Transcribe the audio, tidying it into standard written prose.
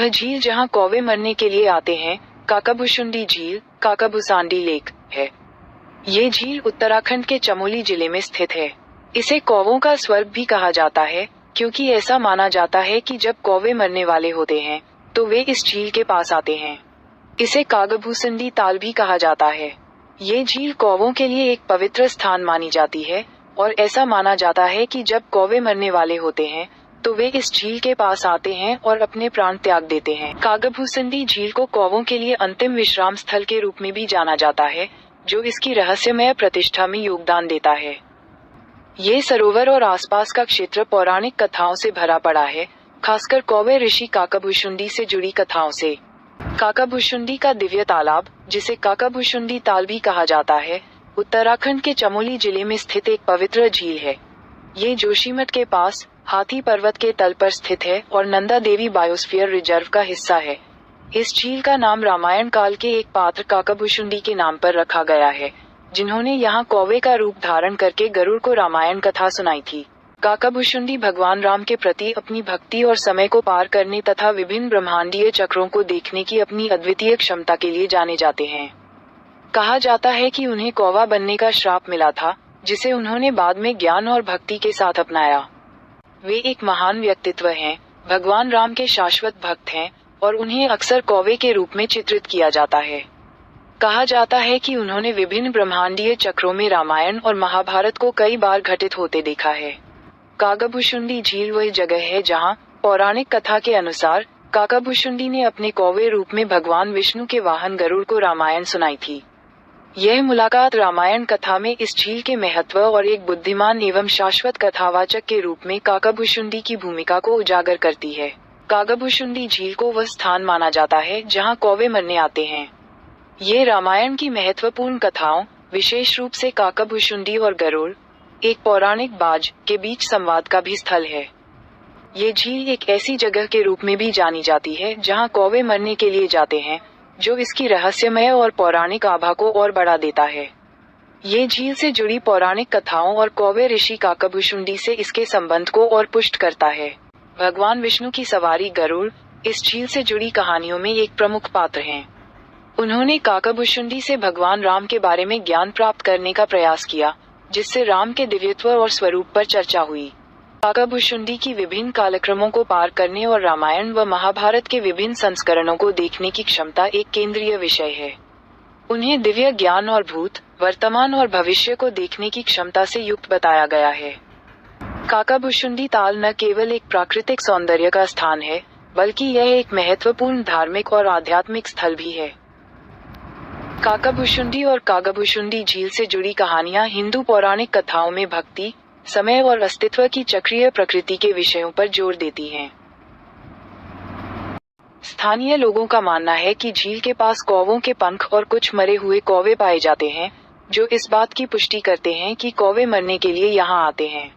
वह झील जहां कौवे मरने के लिए आते हैं काकाभुशुंडी झील, काकाभुसांडी लेक है। ये झील उत्तराखंड के चमोली जिले में स्थित है। इसे कौवों का स्वर्ग भी कहा जाता है, क्योंकि ऐसा माना जाता है कि जब कौवे मरने वाले होते हैं तो वे इस झील के पास आते हैं। इसे काकाभुसुंडी ताल भी कहा जाता है। ये झील कौवों के लिए एक पवित्र स्थान मानी जाती है और ऐसा माना जाता है कि जब कौवे मरने वाले होते हैं तो वे इस झील के पास आते हैं और अपने प्राण त्याग देते हैं। काकाभुसुंडी झील को कौवों के लिए अंतिम विश्राम स्थल के रूप में भी जाना जाता है, जो इसकी रहस्यमय प्रतिष्ठा में योगदान देता है। ये सरोवर और आसपास का क्षेत्र पौराणिक कथाओं से भरा पड़ा है, खासकर कौवे ऋषि काकाभुशुंडी से जुड़ी कथाओं से। काकाभुशुंडी का दिव्य तालाब, जिसे काकाभुशुंडी ताल भी कहा जाता है, उत्तराखंड के चमोली जिले में स्थित एक पवित्र झील है। ये जोशीमठ के पास हाथी पर्वत के तल पर स्थित है और नंदा देवी बायोस्फीयर रिजर्व का हिस्सा है। इस झील का नाम रामायण काल के एक पात्र काकाभुशुंडी के नाम पर रखा गया है, जिन्होंने यहाँ कौवे का रूप धारण करके गरुड़ को रामायण कथा सुनाई थी। काकाभुशुंडी भगवान राम के प्रति अपनी भक्ति और समय को पार करने तथा विभिन्न ब्रह्मांडीय चक्रों को देखने की अपनी अद्वितीय क्षमता के लिए जाने जाते हैं। कहा जाता है कि उन्हें कौवा बनने का श्राप मिला था, जिसे उन्होंने बाद में ज्ञान और भक्ति के साथ अपनाया। वे एक महान व्यक्तित्व हैं, भगवान राम के शाश्वत भक्त हैं और उन्हें अक्सर कौवे के रूप में चित्रित किया जाता है। कहा जाता है कि उन्होंने विभिन्न ब्रह्मांडीय चक्रों में रामायण और महाभारत को कई बार घटित होते देखा है। काकाभुशुंडी झील वही जगह है जहां पौराणिक कथा के अनुसार काकाभुशुंडी ने अपने कौवे रूप में भगवान विष्णु के वाहन गरुड़ को रामायण सुनाई थी। यह मुलाकात रामायण कथा में इस झील के महत्व और एक बुद्धिमान एवं शाश्वत कथावाचक के रूप में काकाभुशुंडी की भूमिका को उजागर करती है। काकाभुशुंडी झील को वह स्थान माना जाता है जहां कौवे मरने आते हैं। ये रामायण की महत्वपूर्ण कथाओं, विशेष रूप से काकाभुशुंडी और गरुड़, एक पौराणिक बाज के बीच संवाद का भी स्थल है। ये झील एक ऐसी जगह के रूप में भी जानी जाती है जहां कौवे मरने के लिए जाते हैं, जो इसकी रहस्यमय और पौराणिक आभा को और बढ़ा देता है। ये झील से जुड़ी पौराणिक कथाओं और कौवे ऋषि काकाभुशुंडी से इसके संबंध को और पुष्ट करता है। भगवान विष्णु की सवारी गरुड़ इस झील से जुड़ी कहानियों में एक प्रमुख पात्र हैं। उन्होंने काकाभुशुंडी से भगवान राम के बारे में ज्ञान प्राप्त करने का प्रयास किया, जिससे राम के दिव्यत्व और स्वरूप पर चर्चा हुई। काकाभुशुंडी की विभिन्न कालक्रमों को पार करने और रामायण व महाभारत के विभिन्न संस्करणों को देखने की क्षमता एक केंद्रीय विषय है। उन्हें दिव्य ज्ञान और भूत, वर्तमान और भविष्य को देखने की क्षमता से युक्त बताया गया है। काकाभुशुंडी ताल न केवल एक प्राकृतिक सौंदर्य का स्थान है, बल्कि यह एक महत्वपूर्ण धार्मिक और आध्यात्मिक स्थल भी है। काकाभुशुंडी और काकाभुशुंडी झील से जुड़ी कहानियां हिंदू पौराणिक कथाओं में भक्ति, समय और अस्तित्व की चक्रीय प्रकृति के विषयों पर जोर देती हैं। स्थानीय लोगों का मानना है कि झील के पास कौवों के पंख और कुछ मरे हुए कौवे पाए जाते हैं, जो इस बात की पुष्टि करते हैं कि कौवे मरने के लिए यहाँ आते हैं।